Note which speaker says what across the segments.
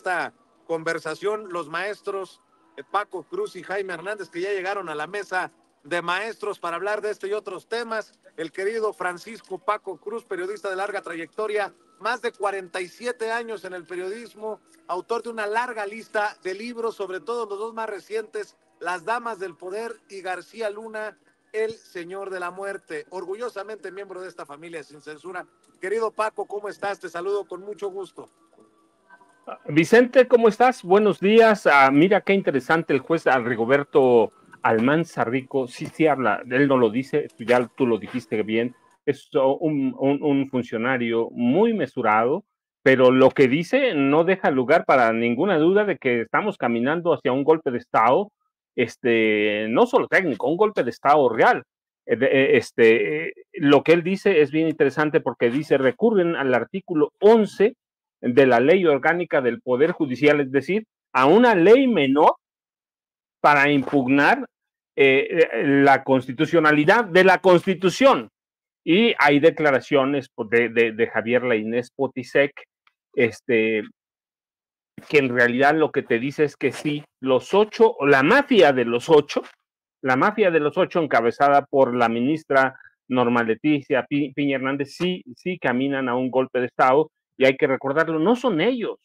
Speaker 1: esta conversación los maestros Paco Cruz y Jaime Hernández, que ya llegaron a la mesa de maestros para hablar de este y otros temas. El querido Francisco Paco Cruz, periodista de larga trayectoria, más de 47 años en el periodismo, autor de una larga lista de libros, sobre todo los dos más recientes, Las Damas del Poder y García Luna, El Señor de la Muerte. Orgullosamente miembro de esta familia sin censura. Querido Paco, ¿cómo estás? Te saludo con mucho gusto.
Speaker 2: Vicente, ¿cómo estás? Buenos días. Mira qué interesante el juez Rigoberto Almanza Rico. Sí habla, él no lo dice, tú lo dijiste bien. Es un funcionario muy mesurado, pero lo que dice no deja lugar para ninguna duda de que estamos caminando hacia un golpe de Estado, no solo técnico, un golpe de Estado real. Lo que él dice es bien interesante porque dice, recurren al artículo 11 de la ley orgánica del Poder Judicial, es decir, a una ley menor para impugnar la constitucionalidad de la Constitución. Y hay declaraciones de Javier Lainez Potisek, que en realidad lo que te dice es que sí, los ocho, la mafia de los ocho encabezada por la ministra Norma Leticia Piña Hernández, sí caminan a un golpe de Estado, y hay que recordarlo, no son ellos,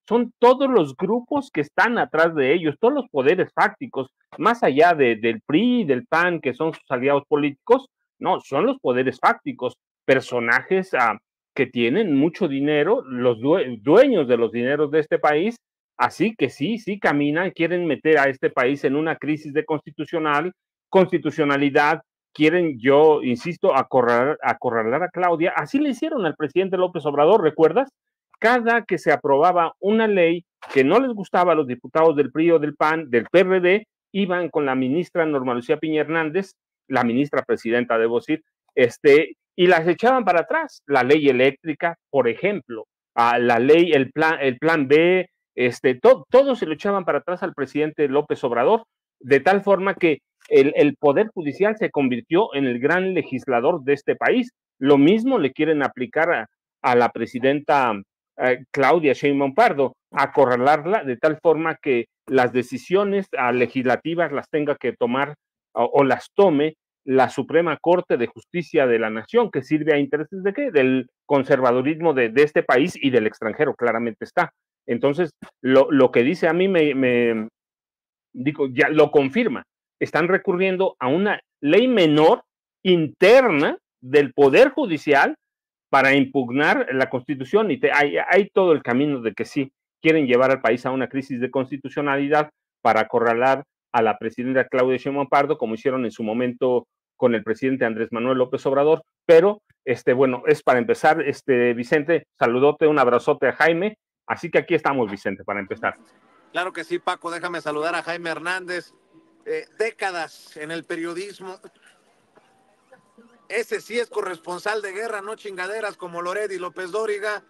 Speaker 2: son todos los grupos que están atrás de ellos, todos los poderes fácticos, más allá del PRI y del PAN, que son sus aliados políticos, no, son los poderes fácticos, personajes que tienen mucho dinero, los dueños de los dineros de este país, así que sí caminan, quieren meter a este país en una crisis de constitucionalidad, quieren, yo insisto, acorralar a Claudia. Así le hicieron al presidente López Obrador, ¿recuerdas? Cada que se aprobaba una ley que no les gustaba a los diputados del PRI o del PAN, del PRD, iban con la ministra Norma Lucía Piña Hernández, la ministra presidenta, debo decir, y las echaban para atrás. La ley eléctrica, por ejemplo, la ley, el plan B, todo se lo echaban para atrás al presidente López Obrador, de tal forma que el Poder Judicial se convirtió en el gran legislador de este país. Lo mismo le quieren aplicar a la presidenta Claudia Sheinbaum Pardo, acorralarla de tal forma que las decisiones legislativas las tenga que tomar o las tome la Suprema Corte de Justicia de la Nación, que sirve a intereses de qué? Del conservadurismo de este país y del extranjero, claramente está. Entonces, lo que dice a mí digo, ya lo confirma. Están recurriendo a una ley menor interna del Poder Judicial para impugnar la Constitución, y hay todo el camino de que sí quieren llevar al país a una crisis de constitucionalidad para acorralar a la presidenta Claudia Sheinbaum Pardo, como hicieron en su momento con el presidente Andrés Manuel López Obrador. Pero bueno, es para empezar, Vicente, saludote, un abrazote a Jaime, así que aquí estamos, Vicente, para empezar.
Speaker 1: Claro que sí, Paco, déjame saludar a Jaime Hernández. Décadas en el periodismo. Ese sí es corresponsal de guerra, no chingaderas como Loret y López Dóriga,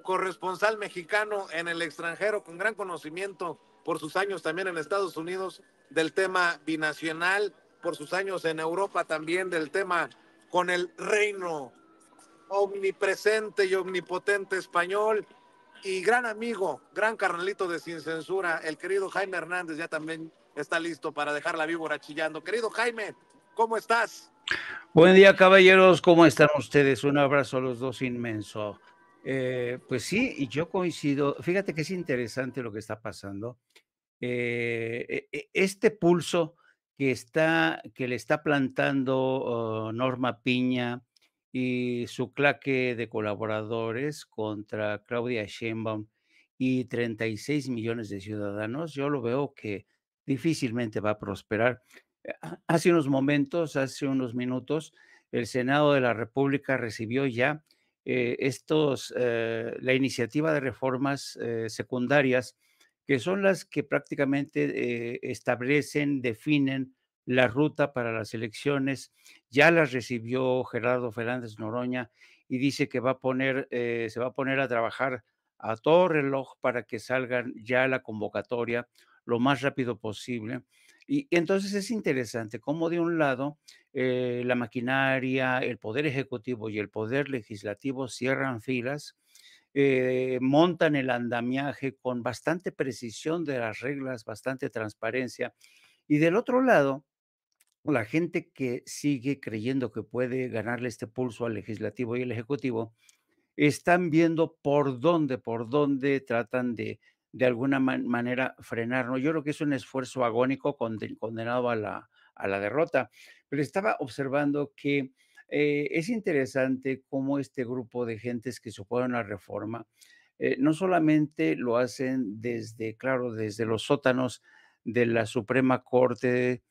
Speaker 1: corresponsal mexicano en el extranjero con gran conocimiento por sus años también en Estados Unidos del tema binacional, por sus años en Europa también del tema con el reino omnipresente y omnipotente español, y gran amigo, gran carnalito de Sin Censura, el querido Jaime Hernández ya también está listo para dejar la víbora chillando. Querido Jaime, ¿cómo estás?
Speaker 3: Buen día, caballeros, ¿cómo están ustedes? Un abrazo a los dos inmenso. Pues sí, y yo coincido. Fíjate que es interesante lo que está pasando. Este pulso que le está plantando Norma Piña y su claque de colaboradores contra Claudia Sheinbaum y 36 millones de ciudadanos, yo lo veo que difícilmente va a prosperar. Hace unos minutos, el Senado de la República recibió ya la iniciativa de reformas secundarias, que son las que prácticamente establecen, definen la ruta para las elecciones. Ya las recibió Gerardo Fernández Noroña y dice que se va a poner a trabajar a todo reloj para que salgan ya la convocatoria lo más rápido posible. Y entonces es interesante cómo de un lado la maquinaria, el poder ejecutivo y el poder legislativo cierran filas montan el andamiaje con bastante precisión de las reglas, bastante transparencia. Y del otro lado, la gente que sigue creyendo que puede ganarle este pulso al legislativo y al ejecutivo, están viendo por dónde tratan de alguna manera frenar, ¿no? Yo creo que es un esfuerzo agónico condenado a la derrota, pero estaba observando que es interesante cómo este grupo de gentes que se oponen a la reforma, no solamente lo hacen desde, claro, desde los sótanos de la Suprema Corte,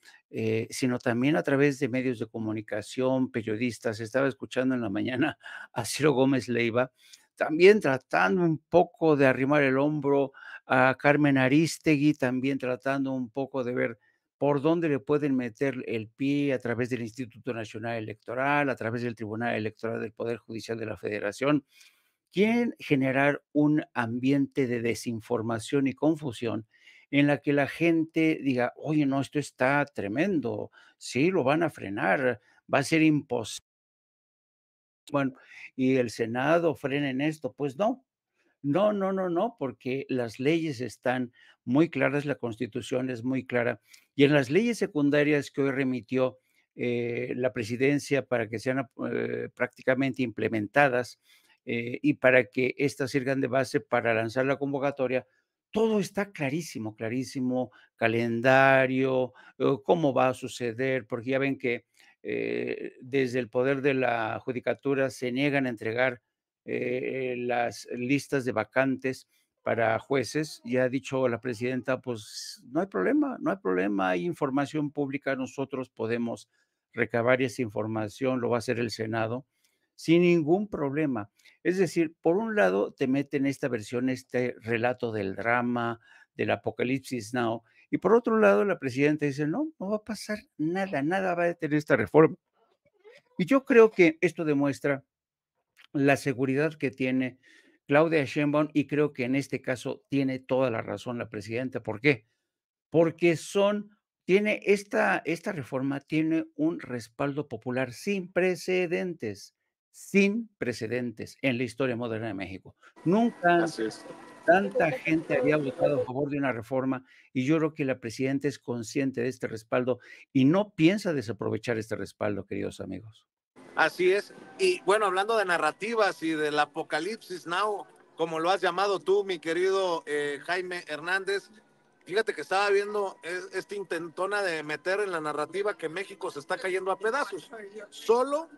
Speaker 3: sino también a través de medios de comunicación, periodistas. Estaba escuchando en la mañana a Ciro Gómez Leiva, también tratando un poco de arrimar el hombro a Carmen Aristegui, también tratando un poco de ver por dónde le pueden meter el pie a través del Instituto Nacional Electoral, a través del Tribunal Electoral del Poder Judicial de la Federación. Quieren generar un ambiente de desinformación y confusión en la que la gente diga, oye, no, esto está tremendo, sí, lo van a frenar, va a ser imposible. Bueno, y el Senado frena en esto. Pues no, no, no, no, no, porque las leyes están muy claras, la Constitución es muy clara, y en las leyes secundarias que hoy remitió la presidencia para que sean prácticamente implementadas y para que éstas sirvan de base para lanzar la convocatoria, todo está clarísimo, clarísimo, calendario, cómo va a suceder, porque ya ven que desde el poder de la judicatura se niegan a entregar las listas de vacantes para jueces. Ya ha dicho la presidenta, pues no hay problema, no hay problema, hay información pública, nosotros podemos recabar esa información, lo va a hacer el Senado sin ningún problema. Es decir, por un lado te meten esta versión, este relato del drama, del apocalipsis now, y por otro lado la presidenta dice, no, no va a pasar nada, nada va a detener esta reforma. Y yo creo que esto demuestra la seguridad que tiene Claudia Sheinbaum, y creo que en este caso tiene toda la razón la presidenta. ¿Por qué? Porque tiene esta reforma tiene un respaldo popular sin precedentes en la historia moderna de México. Nunca
Speaker 1: Así es.
Speaker 3: tanta gente había votado a favor de una reforma, y yo creo que la presidenta es consciente de este respaldo y no piensa desaprovechar este respaldo, queridos amigos.
Speaker 1: Así es. Y bueno, hablando de narrativas y del apocalipsis now, como lo has llamado tú, mi querido Jaime Hernández, fíjate que estaba viendo esta intentona de meter en la narrativa que México se está cayendo a pedazos. Solo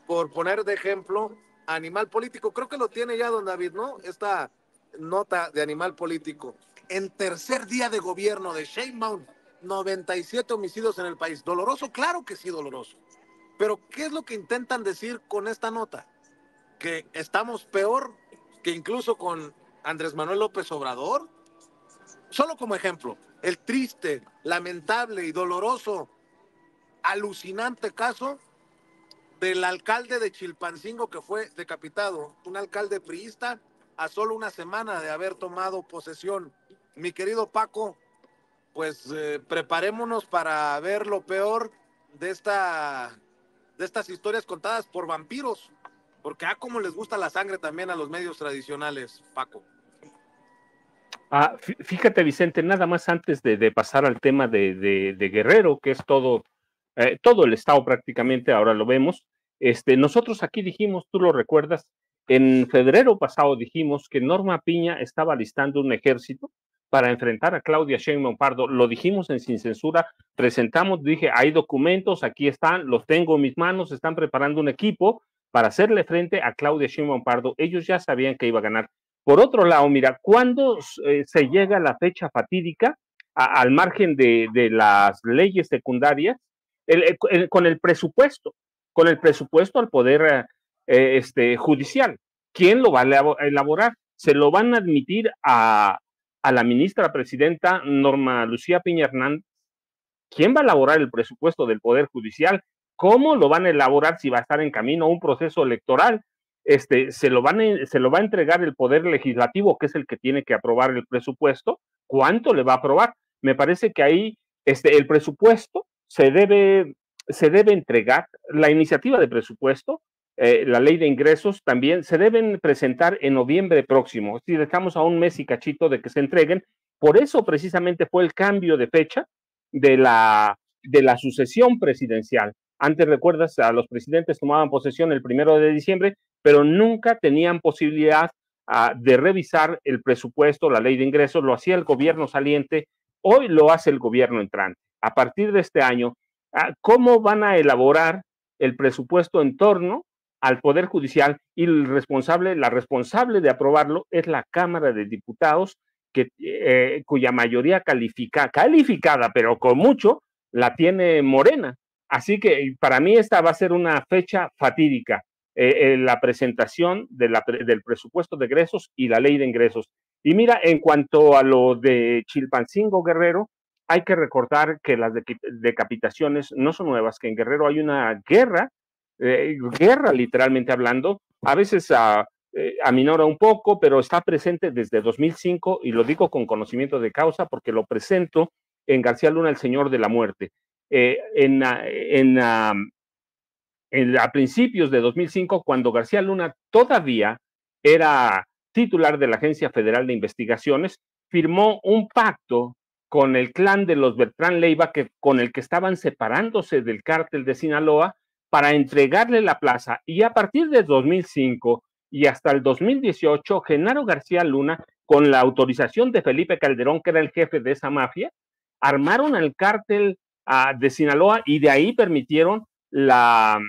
Speaker 1: por poner de ejemplo Animal Político. Creo que lo tiene ya don David, ¿no? Esta nota de Animal Político. En tercer día de gobierno de Sheinbaum, 97 homicidios en el país. ¿Doloroso? Claro que sí, doloroso. Pero, ¿qué es lo que intentan decir con esta nota? Que estamos peor que incluso con Andrés Manuel López Obrador. Solo como ejemplo, el triste, lamentable y doloroso, alucinante caso del alcalde de Chilpancingo que fue decapitado, un alcalde priista a solo una semana de haber tomado posesión. Mi querido Paco, pues preparémonos para ver lo peor de estas historias contadas por vampiros, porque como les gusta la sangre también a los medios tradicionales, Paco.
Speaker 2: Fíjate, Vicente, nada más antes de pasar al tema de Guerrero, que es todo el estado prácticamente, ahora lo vemos. Nosotros aquí dijimos, tú lo recuerdas, en febrero pasado dijimos que Norma Piña estaba listando un ejército para enfrentar a Claudia Sheinbaum Pardo. Lo dijimos en Sin Censura, presentamos, dije, hay documentos, aquí están, los tengo en mis manos, están preparando un equipo para hacerle frente a Claudia Sheinbaum Pardo. Ellos ya sabían que iba a ganar. Por otro lado, mira, cuando se llega a la fecha fatídica, al margen de las leyes secundarias, con el presupuesto al poder judicial, ¿quién lo va a elaborar? Se lo van a admitir a la ministra presidenta Norma Lucía Piña Hernández. ¿Quién va a elaborar el presupuesto del Poder Judicial? ¿Cómo lo van a elaborar si va a estar en camino un proceso electoral? Se lo va a entregar el Poder Legislativo, que es el que tiene que aprobar el presupuesto. ¿Cuánto le va a aprobar? Me parece que ahí el presupuesto se debe entregar, la iniciativa de presupuesto la ley de ingresos también se deben presentar en noviembre próximo. Es decir, estamos a un mes y cachito de que se entreguen. Por eso precisamente fue el cambio de fecha de la sucesión presidencial. Antes, recuerdas, a los presidentes tomaban posesión el 1 de diciembre, pero nunca tenían posibilidad de revisar el presupuesto, la ley de ingresos, lo hacía el gobierno saliente, hoy lo hace el gobierno entrante. A partir de este año, ¿cómo van a elaborar el presupuesto en torno al Poder Judicial? Y la responsable de aprobarlo es la Cámara de Diputados, cuya mayoría calificada, pero con mucho, la tiene Morena. Así que para mí esta va a ser una fecha fatídica, la presentación del presupuesto de egresos y la ley de ingresos. Y mira, en cuanto a lo de Chilpancingo, Guerrero, hay que recordar que las decapitaciones no son nuevas, que en Guerrero hay una guerra literalmente hablando, a veces aminora un poco, pero está presente desde 2005, y lo digo con conocimiento de causa porque lo presento en García Luna, el Señor de la Muerte. A principios de 2005, cuando García Luna todavía era titular de la Agencia Federal de Investigaciones, firmó un pacto con el clan de los Beltrán Leiva, con el que estaban separándose del cártel de Sinaloa, para entregarle la plaza. Y a partir de 2005 y hasta el 2018, Genaro García Luna, con la autorización de Felipe Calderón, que era el jefe de esa mafia, armaron el cártel de Sinaloa, y de ahí permitieron la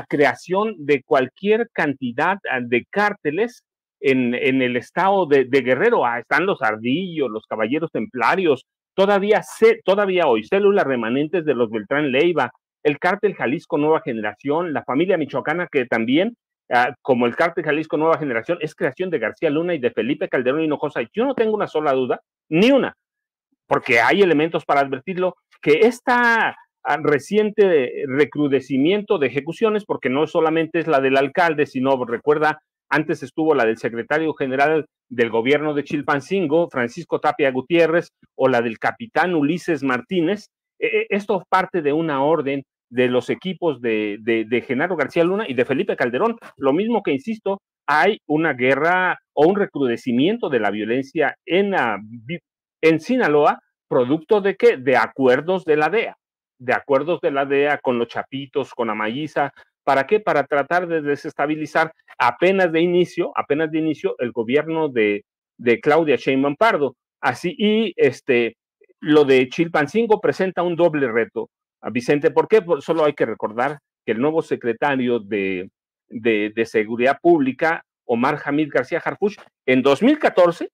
Speaker 2: creación de cualquier cantidad de cárteles en el estado de Guerrero. Están los Ardillos, los Caballeros Templarios, todavía hoy, células remanentes de los Beltrán Leiva, el cártel Jalisco Nueva Generación, la familia michoacana, que también, como el cártel Jalisco Nueva Generación, es creación de García Luna y de Felipe Calderón Hinojosa. Y yo no tengo una sola duda, ni una, porque hay elementos para advertirlo, que esta reciente recrudecimiento de ejecuciones, porque no solamente es la del alcalde, sino, recuerda, antes estuvo la del secretario general del gobierno de Chilpancingo, Francisco Tapia Gutiérrez, o la del capitán Ulises Martínez. Esto parte de una orden de los equipos de Genaro García Luna y de Felipe Calderón. Lo mismo que, insisto, hay una guerra o un recrudecimiento de la violencia en Sinaloa, producto de ¿qué? De acuerdos de la DEA, con los Chapitos, con Amayiza. ¿Para qué? Para tratar de desestabilizar apenas de inicio el gobierno de Claudia Sheinbaum Pardo. Así, y lo de Chilpancingo presenta un doble reto, Vicente. ¿Por qué? Solo hay que recordar que el nuevo secretario de Seguridad Pública, Omar Hamid García Harfuch, en 2014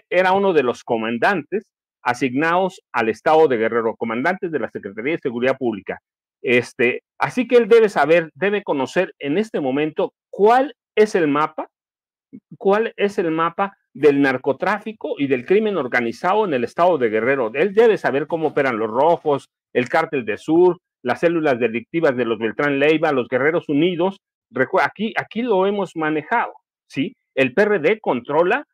Speaker 2: era uno de los comandantes asignados al estado de Guerrero, comandantes de la Secretaría de Seguridad Pública. Así que él debe conocer en este momento cuál es el mapa del narcotráfico y del crimen organizado en el estado de Guerrero. Él debe saber cómo operan los Rojos, el Cártel de Sur, las células delictivas de los Beltrán Leiva, los Guerreros Unidos. Aquí lo hemos manejado, ¿sí? El PRD controla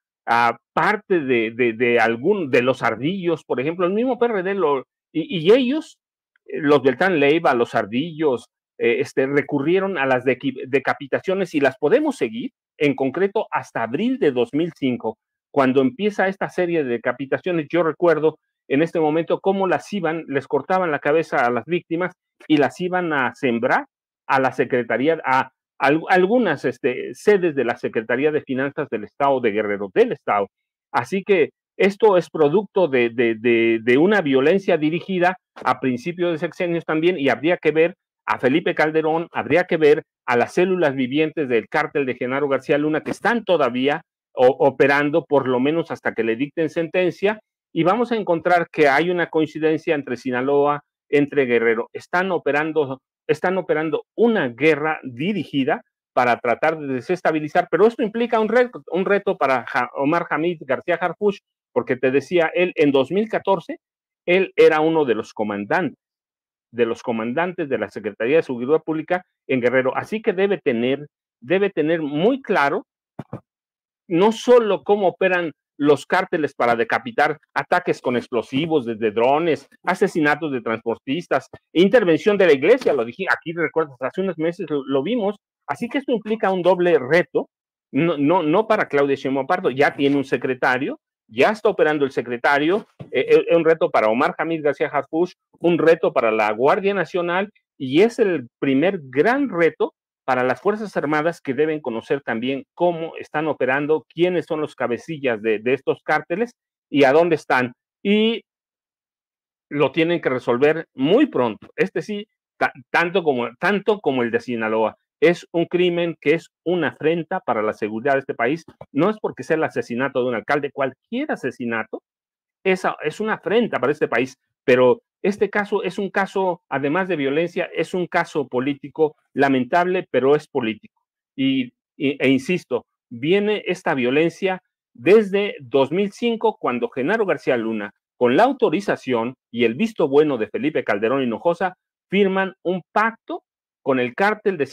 Speaker 2: parte de los Ardillos, por ejemplo, el mismo PRD, y ellos, los Beltrán Leiva, los Ardillos, recurrieron a las decapitaciones, y las podemos seguir, en concreto, hasta abril de 2005, cuando empieza esta serie de decapitaciones. Yo recuerdo en este momento cómo les cortaban la cabeza a las víctimas y las iban a sembrar a la Secretaría, a algunas sedes de la Secretaría de Finanzas del Estado de Guerrero, del Estado. Así que esto es producto de una violencia dirigida a principios de sexenios también, y habría que ver a Felipe Calderón, habría que ver a las células vivientes del cártel de Genaro García Luna, que están todavía operando, por lo menos hasta que le dicten sentencia, y vamos a encontrar que hay una coincidencia entre Sinaloa, entre Guerrero. Están operando una guerra dirigida para tratar de desestabilizar, pero esto implica un reto para Omar Hamid García Harfuch, porque te decía, él en 2014, él era uno de los comandantes de la Secretaría de Seguridad Pública en Guerrero. Así que debe tener muy claro no solo cómo operan los cárteles para decapitar, ataques con explosivos desde drones, asesinatos de transportistas, intervención de la iglesia, lo dije aquí, recuerdas, hace unos meses lo vimos, así que esto implica un doble reto, no para Claudia Sheinbaum Pardo, ya tiene un secretario, ya está operando el secretario, un reto para Omar Hamid García Harfuch, un reto para la Guardia Nacional, y es el primer gran reto para las Fuerzas Armadas, que deben conocer también cómo están operando, quiénes son los cabecillas de estos cárteles y a dónde están. Y lo tienen que resolver muy pronto. Este sí, tanto como el de Sinaloa. Es un crimen que es una afrenta para la seguridad de este país. No es porque sea el asesinato de un alcalde, cualquier asesinato es una afrenta para este país, pero este caso es un caso, además de violencia, es un caso político lamentable, pero es político. E insisto, viene esta violencia desde 2005, cuando Genaro García Luna, con la autorización y el visto bueno de Felipe Calderón Hinojosa, firman un pacto con el cártel de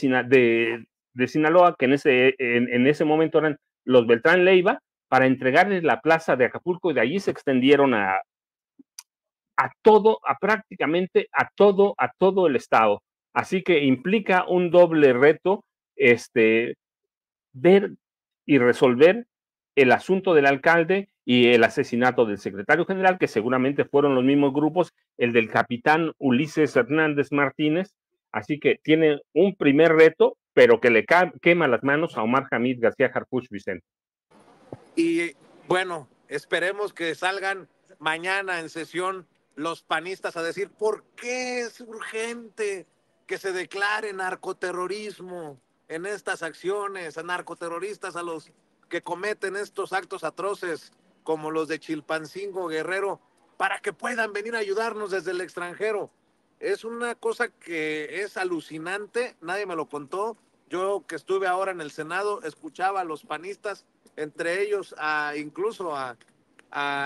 Speaker 2: Sinaloa, que en ese momento eran los Beltrán Leiva, para entregarles la plaza de Acapulco, y de allí se extendieron prácticamente a todo el estado. Así que implica un doble reto, ver y resolver el asunto del alcalde y el asesinato del secretario general, que seguramente fueron los mismos grupos, el del capitán Ulises Hernández Martínez. Así que tiene un primer reto, pero que le quema las manos a Omar Hamid García Harfuch, Vicente.
Speaker 1: Y bueno, esperemos que salgan mañana en sesión los panistas a decir por qué es urgente que se declare narcoterrorismo en estas acciones, a narcoterroristas, a los que cometen estos actos atroces como los de Chilpancingo, Guerrero, para que puedan venir a ayudarnos desde el extranjero. Es una cosa que es alucinante, nadie me lo contó. Yo que estuve ahora en el Senado, escuchaba a los panistas, entre ellos incluso a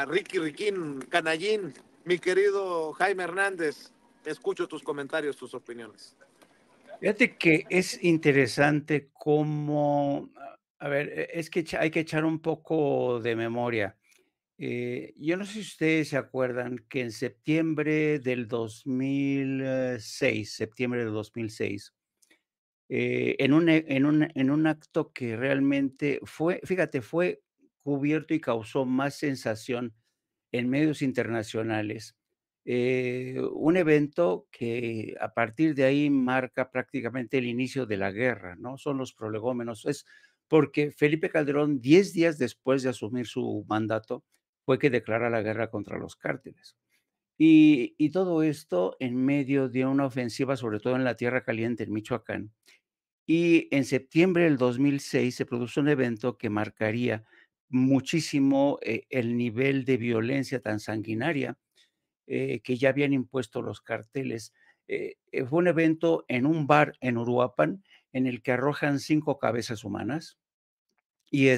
Speaker 1: Ricky Riquín, Canallín, mi querido Jaime Hernández. Escucho tus comentarios, tus opiniones.
Speaker 3: Fíjate que es interesante cómo, a ver, es que hay que echar un poco de memoria. Yo no sé si ustedes se acuerdan que en septiembre del 2006, en un acto que realmente fue, fíjate, fue cubierto y causó más sensación en medios internacionales, un evento que a partir de ahí marca prácticamente el inicio de la guerra, ¿no? Son los prolegómenos. Es porque Felipe Calderón, 10 días después de asumir su mandato, fue que declara la guerra contra los cárteles. Y todo esto en medio de una ofensiva, sobre todo en la Tierra Caliente, en Michoacán. Y en septiembre del 2006 se produjo un evento que marcaría muchísimo, el nivel de violencia tan sanguinaria, que ya habían impuesto los carteles. Fue un evento en un bar en Uruapan, en el que arrojan 5 cabezas humanas, y,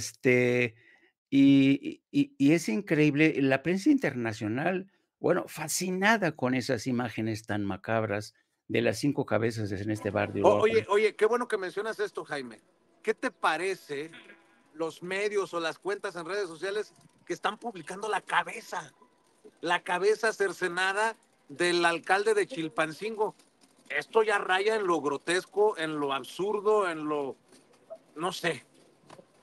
Speaker 3: y es increíble, la prensa internacional, bueno, fascinada con esas imágenes tan macabras de las 5 cabezas en este bar de Uruapan.
Speaker 1: Oye, qué bueno que mencionas esto, Jaime. ¿Qué te parece los medios o las cuentas en redes sociales que están publicando la cabeza cercenada del alcalde de Chilpancingo? Esto ya raya en lo grotesco, en lo absurdo, en lo, no sé,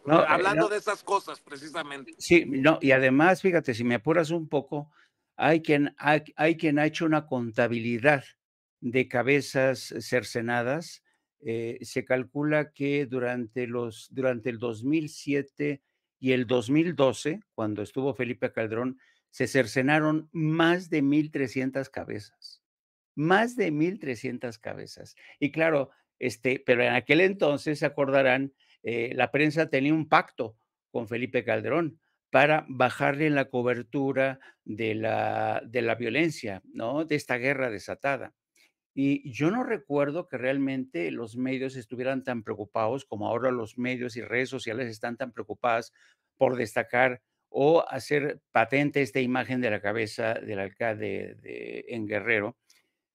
Speaker 3: No,
Speaker 1: hablando
Speaker 3: no.
Speaker 1: de esas cosas precisamente.
Speaker 3: Sí, no, y además, fíjate, si me apuras un poco, hay quien ha hecho una contabilidad de cabezas cercenadas. Se calcula que durante el 2007 y el 2012, cuando estuvo Felipe Calderón, se cercenaron más de 1,300 cabezas, más de 1,300 cabezas. Y claro, pero en aquel entonces, se acordarán, la prensa tenía un pacto con Felipe Calderón para bajarle en la cobertura de la violencia, ¿no? De esta guerra desatada. Y yo no recuerdo que realmente los medios estuvieran tan preocupados como ahora los medios y redes sociales están tan preocupadas por destacar o hacer patente esta imagen de la cabeza del alcalde en Guerrero.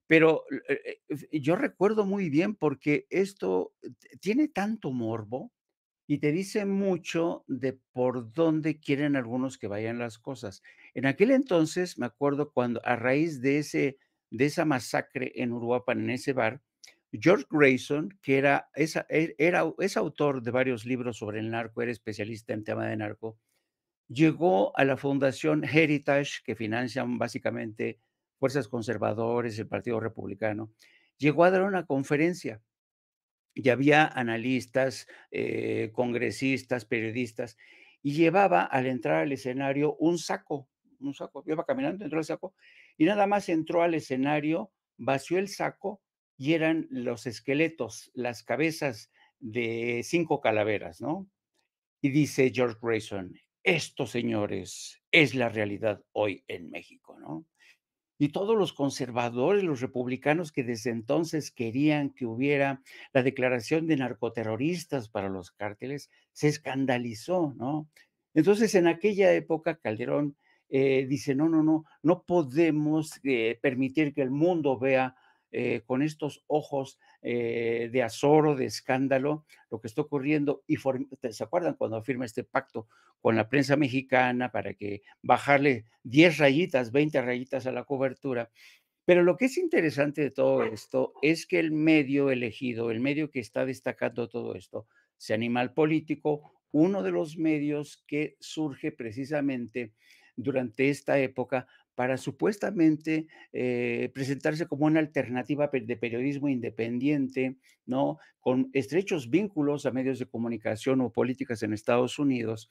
Speaker 3: Pero, yo recuerdo muy bien porque esto tiene tanto morbo y te dice mucho de por dónde quieren algunos que vayan las cosas. En aquel entonces, me acuerdo cuando a raíz de esa masacre en Uruapan, en ese bar, George Grayson, que es autor de varios libros sobre el narco, era especialista en tema de narco, llegó a la fundación Heritage, que financian básicamente fuerzas conservadoras, el Partido Republicano. Llegó a dar una conferencia y había analistas, congresistas, periodistas, y llevaba al entrar al escenario un saco, iba caminando, entró al saco, y nada más entró al escenario, vació el saco y eran los esqueletos, las cabezas de 5 calaveras, ¿no? Y dice George Grayson: "Esto, señores, es la realidad hoy en México", ¿no? Y todos los conservadores, los republicanos que desde entonces querían que hubiera la declaración de narcoterroristas para los cárteles, se escandalizó, ¿no? Entonces, en aquella época, Calderón, dice: "No, no, no, no podemos, permitir que el mundo vea, con estos ojos, de azoro, de escándalo, lo que está ocurriendo", y ¿se acuerdan cuando firma este pacto con la prensa mexicana para que bajarle 10 rayitas, 20 rayitas a la cobertura? Pero lo que es interesante de todo esto es que el medio elegido, el medio que está destacando todo esto, sea Animal Político, uno de los medios que surge precisamente durante esta época para supuestamente presentarse como una alternativa de periodismo independiente, ¿no? Con estrechos vínculos a medios de comunicación o políticas en Estados Unidos.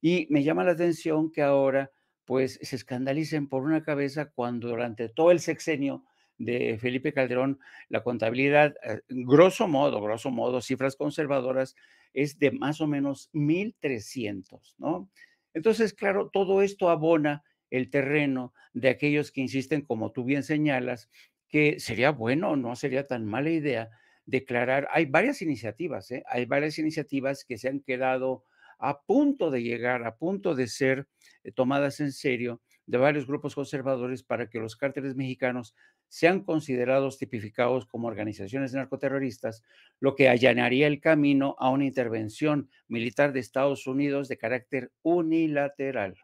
Speaker 3: Y me llama la atención que ahora pues se escandalicen por una cabeza cuando durante todo el sexenio de Felipe Calderón, la contabilidad, grosso modo, cifras conservadoras, es de más o menos 1,300, ¿no? Entonces, claro, todo esto abona el terreno de aquellos que insisten, como tú bien señalas, que sería bueno, no sería tan mala idea declarar, hay varias iniciativas, ¿eh? Hay varias iniciativas que se han quedado a punto de llegar, a punto de ser tomadas en serio de varios grupos conservadores para que los cárteles mexicanos sean considerados tipificados como organizaciones narcoterroristas, lo que allanaría el camino a una intervención militar de Estados Unidos de carácter unilateral.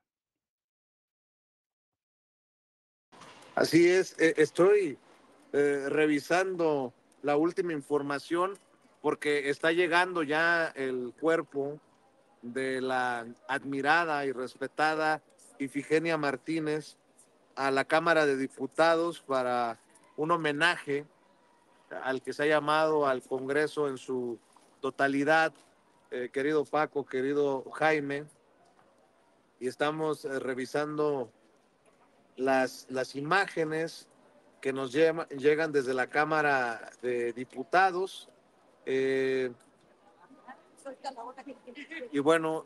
Speaker 1: Así es, estoy revisando la última información porque está llegando ya el cuerpo de la admirada y respetada Ifigenia Martínez a la Cámara de Diputados para un homenaje al que se ha llamado al Congreso en su totalidad, querido Paco, querido Jaime, y estamos revisando las imágenes que nos llegan desde la Cámara de Diputados. Eh, y bueno,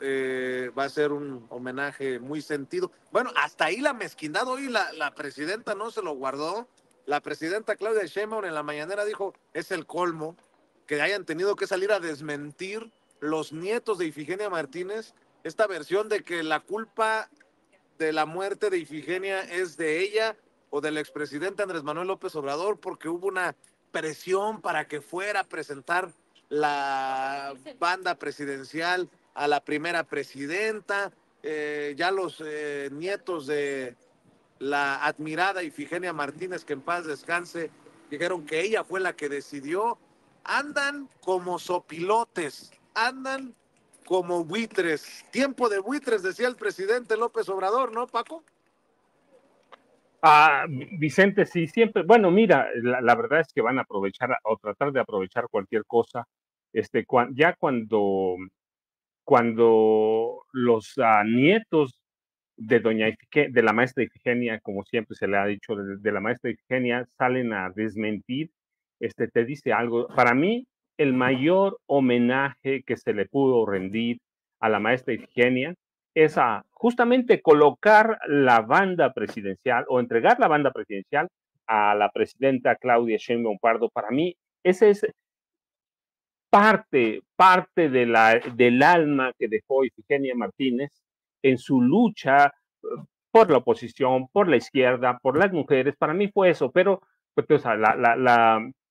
Speaker 1: va a ser un homenaje muy sentido. Bueno, hasta ahí la mezquindad. Hoy la presidenta no se lo guardó. La presidenta Claudia Sheinbaum en la mañanera dijo, es el colmo que hayan tenido que salir a desmentir los nietos de Ifigenia Martínez esta versión de que la culpa de la muerte de Ifigenia es de ella o del expresidente Andrés Manuel López Obrador porque hubo una presión para que fuera a presentar la banda presidencial a la primera presidenta. Ya los nietos de la admirada Ifigenia Martínez, que en paz descanse, dijeron que ella fue la que decidió. Andan como sopilotes, andan como buitres. Tiempo de buitres, decía el presidente López Obrador, ¿no, Paco?
Speaker 2: Vicente, sí, siempre, bueno, mira, la verdad es que van a aprovechar o tratar de aprovechar cualquier cosa. Ya cuando los nietos de la maestra Ifigenia, como siempre se le ha dicho, de la maestra Ifigenia, salen a desmentir, te dice algo. Para mí, el mayor homenaje que se le pudo rendir a la maestra Ifigenia es a justamente colocar la banda presidencial o entregar la banda presidencial a la presidenta Claudia Sheinbaum Pardo. Para mí, ese es parte del alma que dejó Ifigenia Martínez en su lucha por la oposición, por la izquierda, por las mujeres. Para mí fue eso, pero pues, o sea,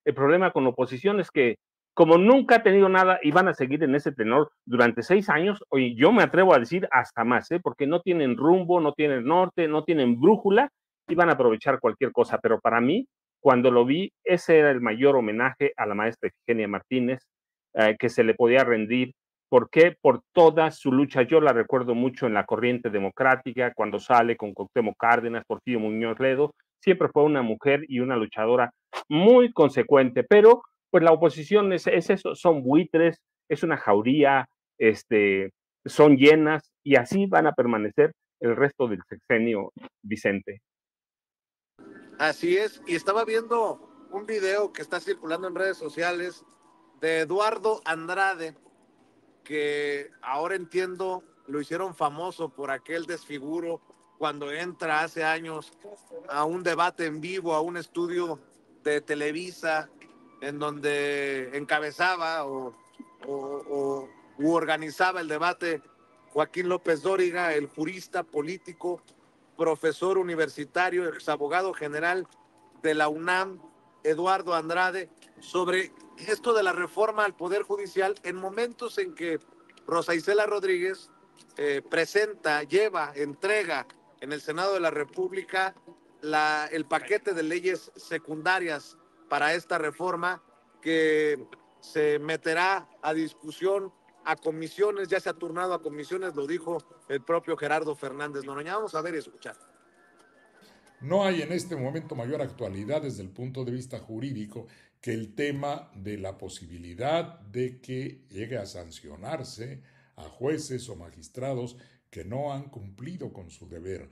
Speaker 2: el problema con la oposición es que como nunca ha tenido nada y van a seguir en ese tenor durante 6 años, oye, yo me atrevo a decir hasta más, porque no tienen rumbo, no tienen norte, no tienen brújula y van a aprovechar cualquier cosa. Pero para mí, cuando lo vi, ese era el mayor homenaje a la maestra Efigenia Martínez que se le podía rendir. ¿Por qué? Por toda su lucha. Yo la recuerdo mucho en la corriente democrática, cuando sale con Cuauhtémoc Cárdenas, Porfirio Muñoz Ledo. Siempre fue una mujer y una luchadora muy consecuente, pero pues la oposición es eso, son buitres, es una jauría, son llenas y así van a permanecer el resto del sexenio, Vicente.
Speaker 1: Así es, y estaba viendo un video que está circulando en redes sociales de Eduardo Andrade, que ahora entiendo lo hicieron famoso por aquel desfiguro cuando entra hace años a un debate en vivo, a un estudio de Televisa, en donde encabezaba u organizaba el debate Joaquín López Dóriga, el jurista político, profesor universitario, ex abogado general de la UNAM, Eduardo Andrade, sobre esto de la reforma al Poder Judicial en momentos en que Rosa Isela Rodríguez presenta, lleva, entrega en el Senado de la República el paquete de leyes secundarias para esta reforma que se meterá a discusión a comisiones, ya se ha turnado a comisiones, lo dijo el propio Gerardo Fernández Noroña. Vamos a ver y escuchar.
Speaker 4: No hay en este momento mayor actualidad desde el punto de vista jurídico que el tema de la posibilidad de que llegue a sancionarse a jueces o magistrados que no han cumplido con su deber.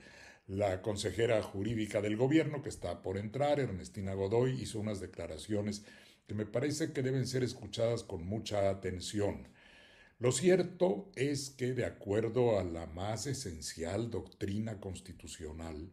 Speaker 4: La consejera jurídica del gobierno que está por entrar, Ernestina Godoy, hizo unas declaraciones que me parece que deben ser escuchadas con mucha atención. Lo cierto es que, de acuerdo a la más esencial doctrina constitucional,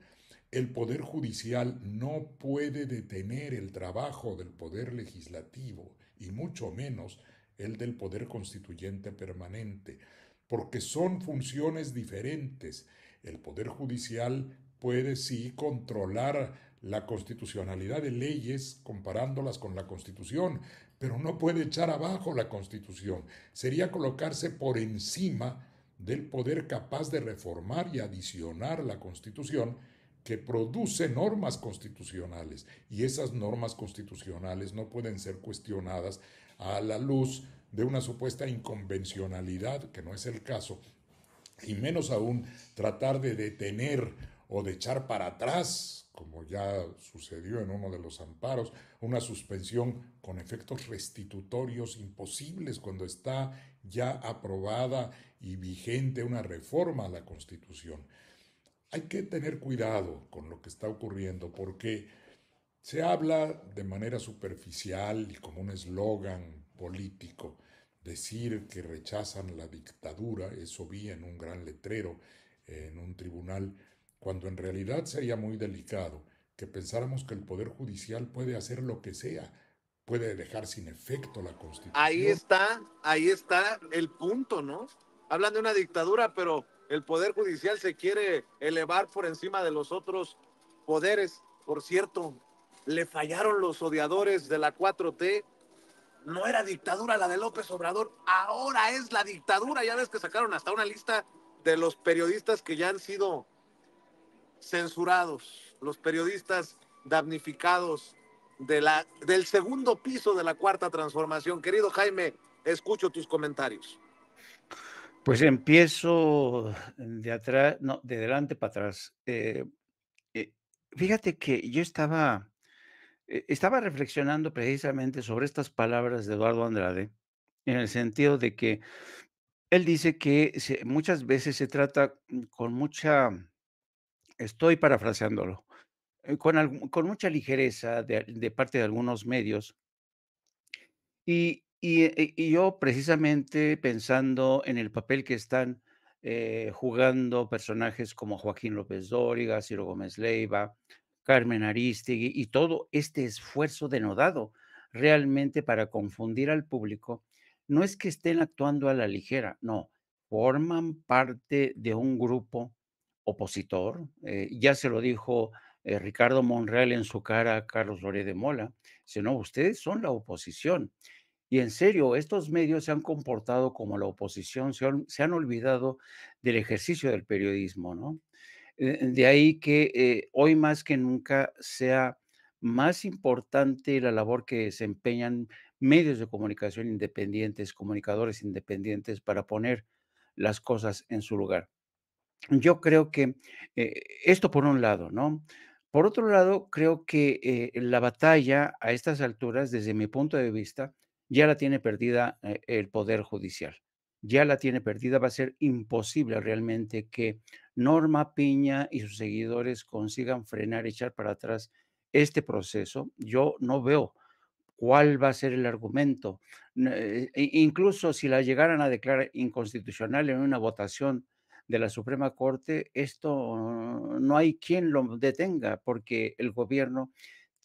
Speaker 4: el Poder Judicial no puede detener el trabajo del Poder Legislativo y mucho menos el del Poder Constituyente permanente, porque son funciones diferentes. El Poder Judicial puede sí controlar la constitucionalidad de leyes comparándolas con la Constitución, pero no puede echar abajo la Constitución. Sería colocarse por encima del poder capaz de reformar y adicionar la Constitución, que produce normas constitucionales, y esas normas constitucionales no pueden ser cuestionadas a la luz de una supuesta inconvencionalidad, que no es el caso, y menos aún tratar de detener o de echar para atrás, como ya sucedió en uno de los amparos, una suspensión con efectos restitutorios imposibles cuando está ya aprobada y vigente una reforma a la Constitución. Hay que tener cuidado con lo que está ocurriendo porque se habla de manera superficial y como un eslogan político. Decir que rechazan la dictadura, eso vi en un gran letrero en un tribunal, cuando en realidad sería muy delicado que pensáramos que el Poder Judicial puede hacer lo que sea, puede dejar sin efecto la Constitución.
Speaker 1: Ahí está el punto, ¿no? Hablan de una dictadura, pero el Poder Judicial se quiere elevar por encima de los otros poderes. Por cierto, le fallaron los odiadores de la 4T. No era dictadura la de López Obrador, ahora es la dictadura. Ya ves que sacaron hasta una lista de los periodistas que ya han sido censurados, los periodistas damnificados del segundo piso de la Cuarta Transformación. Querido Jaime, escucho tus comentarios.
Speaker 3: Pues empiezo de atrás, no, de delante para atrás. Fíjate que yo estaba reflexionando precisamente sobre estas palabras de Eduardo Andrade, en el sentido de que él dice que muchas veces se trata con mucha, estoy parafraseándolo, con mucha ligereza de parte de algunos medios. Y yo precisamente pensando en el papel que están jugando personajes como Joaquín López Dóriga, Ciro Gómez Leiva, Carmen Arístegui y todo este esfuerzo denodado realmente para confundir al público, no es que estén actuando a la ligera, no, forman parte de un grupo opositor. Ya se lo dijo Ricardo Monreal en su cara a Carlos Loret de Mola, dice, no, ustedes son la oposición. Y en serio, estos medios se han comportado como la oposición, se han olvidado del ejercicio del periodismo, ¿no? De ahí que hoy más que nunca sea más importante la labor que desempeñan medios de comunicación independientes, comunicadores independientes para poner las cosas en su lugar. Yo creo que esto por un lado, ¿no? Por otro lado, creo que la batalla a estas alturas, desde mi punto de vista, ya la tiene perdida el Poder Judicial. Ya la tiene perdida. Va a ser imposible realmente que Norma Piña y sus seguidores consigan frenar, echar para atrás este proceso. Yo no veo cuál va a ser el argumento. Incluso si la llegaran a declarar inconstitucional en una votación de la Suprema Corte, esto no hay quien lo detenga, porque el gobierno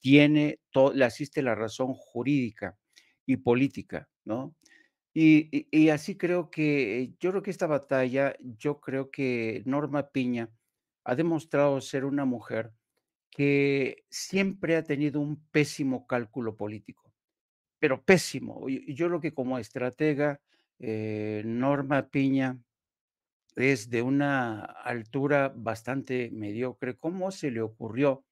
Speaker 3: le asiste la razón jurídica y política, ¿no? Y así yo creo que esta batalla, yo creo que Norma Piña ha demostrado ser una mujer que siempre ha tenido un pésimo cálculo político, pero pésimo. Y yo creo que como estratega, Norma Piña es de una altura bastante mediocre. ¿Cómo se le ocurrió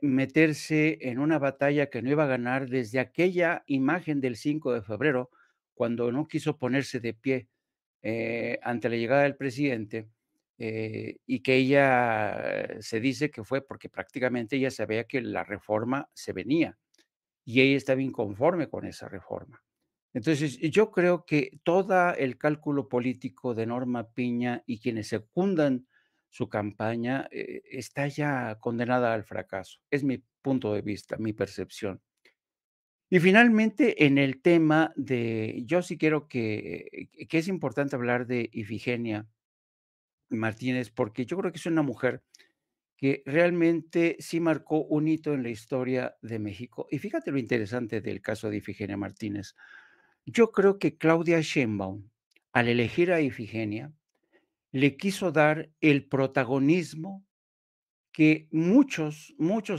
Speaker 3: meterse en una batalla que no iba a ganar desde aquella imagen del 5 de febrero, cuando no quiso ponerse de pie ante la llegada del presidente? Y que ella se dice que fue porque prácticamente ella sabía que la reforma se venía y ella estaba inconforme con esa reforma. Entonces, yo creo que todo el cálculo político de Norma Piña y quienes secundan su campaña está ya condenada al fracaso. Es mi punto de vista, mi percepción. Y finalmente, en el tema yo sí quiero que es importante hablar de Ifigenia Martínez, porque yo creo que es una mujer que realmente sí marcó un hito en la historia de México. Y fíjate lo interesante del caso de Ifigenia Martínez. Yo creo que Claudia Sheinbaum, al elegir a Ifigenia, le quiso dar el protagonismo que muchos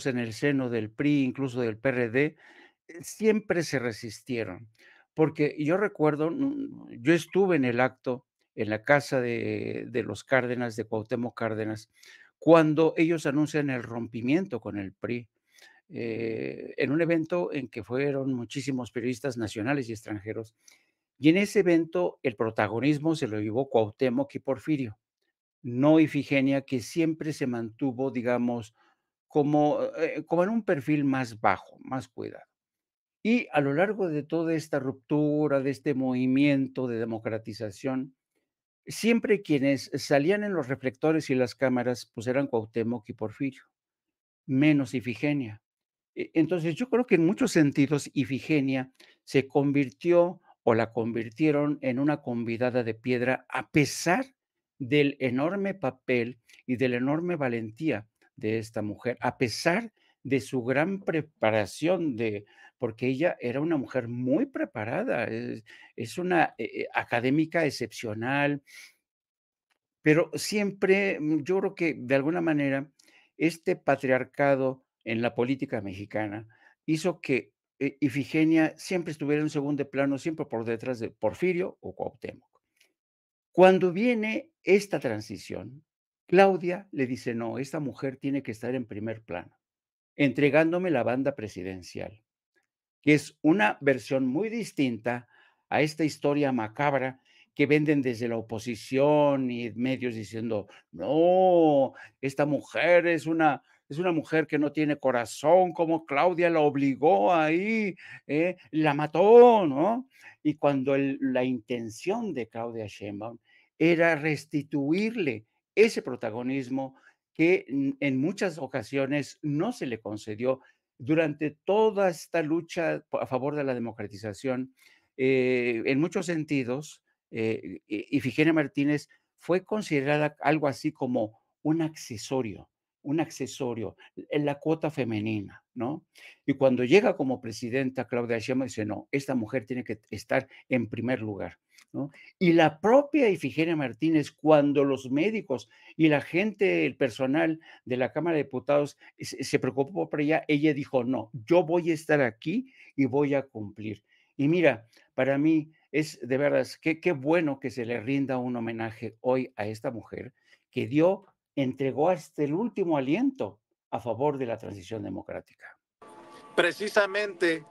Speaker 3: en el seno del PRI, incluso del PRD, siempre se resistieron. Porque yo recuerdo, yo estuve en el acto en la casa de los Cárdenas, de Cuauhtémoc Cárdenas, cuando ellos anuncian el rompimiento con el PRI, en un evento en que fueron muchísimos periodistas nacionales y extranjeros. Y en ese evento el protagonismo se lo llevó Cuauhtémoc y Porfirio, no Ifigenia, que siempre se mantuvo, digamos, como en un perfil más bajo, más cuidado. Y a lo largo de toda esta ruptura, de este movimiento de democratización, siempre quienes salían en los reflectores y las cámaras, pues eran Cuauhtémoc y Porfirio, menos Ifigenia. Entonces, yo creo que en muchos sentidos Ifigenia se convirtió o la convirtieron en una convidada de piedra, a pesar del enorme papel y de la enorme valentía de esta mujer, a pesar de su gran preparación, porque ella era una mujer muy preparada, es una académica excepcional, pero siempre, yo creo que de alguna manera este patriarcado en la política mexicana hizo que Ifigenia siempre estuviera en segundo plano, siempre por detrás de Porfirio o Cuauhtémoc. Cuando viene esta transición, Claudia le dice: "No, esta mujer tiene que estar en primer plano, entregándome la banda presidencial", que es una versión muy distinta a esta historia macabra que venden desde la oposición y medios diciendo: "No, esta mujer es una mujer que no tiene corazón, como Claudia la obligó ahí, la mató", ¿no? Y cuando la intención de Claudia Sheinbaum era restituirle ese protagonismo que en muchas ocasiones no se le concedió durante toda esta lucha a favor de la democratización. En muchos sentidos, Ifigenia Martínez fue considerada algo así como un accesorio, en la cuota femenina, ¿no? Y cuando llega como presidenta Claudia Sheinbaum dice: "No, esta mujer tiene que estar en primer lugar", ¿no? Y la propia Ifigenia Martínez, cuando los médicos y la gente, el personal de la Cámara de Diputados se preocupó por ella, ella dijo: "No, yo voy a estar aquí y voy a cumplir". Y mira, para mí es de verdad, qué bueno que se le rinda un homenaje hoy a esta mujer que entregó hasta el último aliento a favor de la transición democrática.
Speaker 1: Precisamente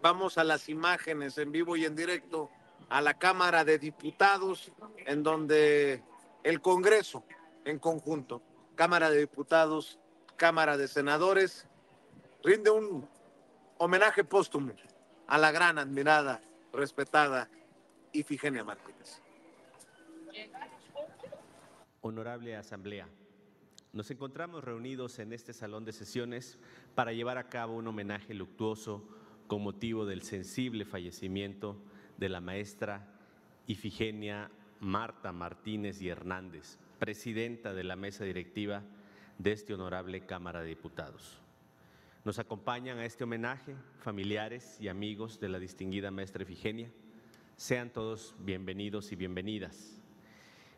Speaker 1: vamos a las imágenes en vivo y en directo a la Cámara de Diputados, en donde el Congreso en conjunto, Cámara de Diputados, Cámara de Senadores, rinde un homenaje póstumo a la gran, admirada, respetada Ifigenia Martínez.
Speaker 5: Honorable Asamblea, nos encontramos reunidos en este salón de sesiones para llevar a cabo un homenaje luctuoso con motivo del sensible fallecimiento de la maestra Ifigenia Marta Martínez y Hernández, presidenta de la mesa directiva de esta honorable Cámara de Diputados. Nos acompañan a este homenaje familiares y amigos de la distinguida maestra Ifigenia. Sean todos bienvenidos y bienvenidas.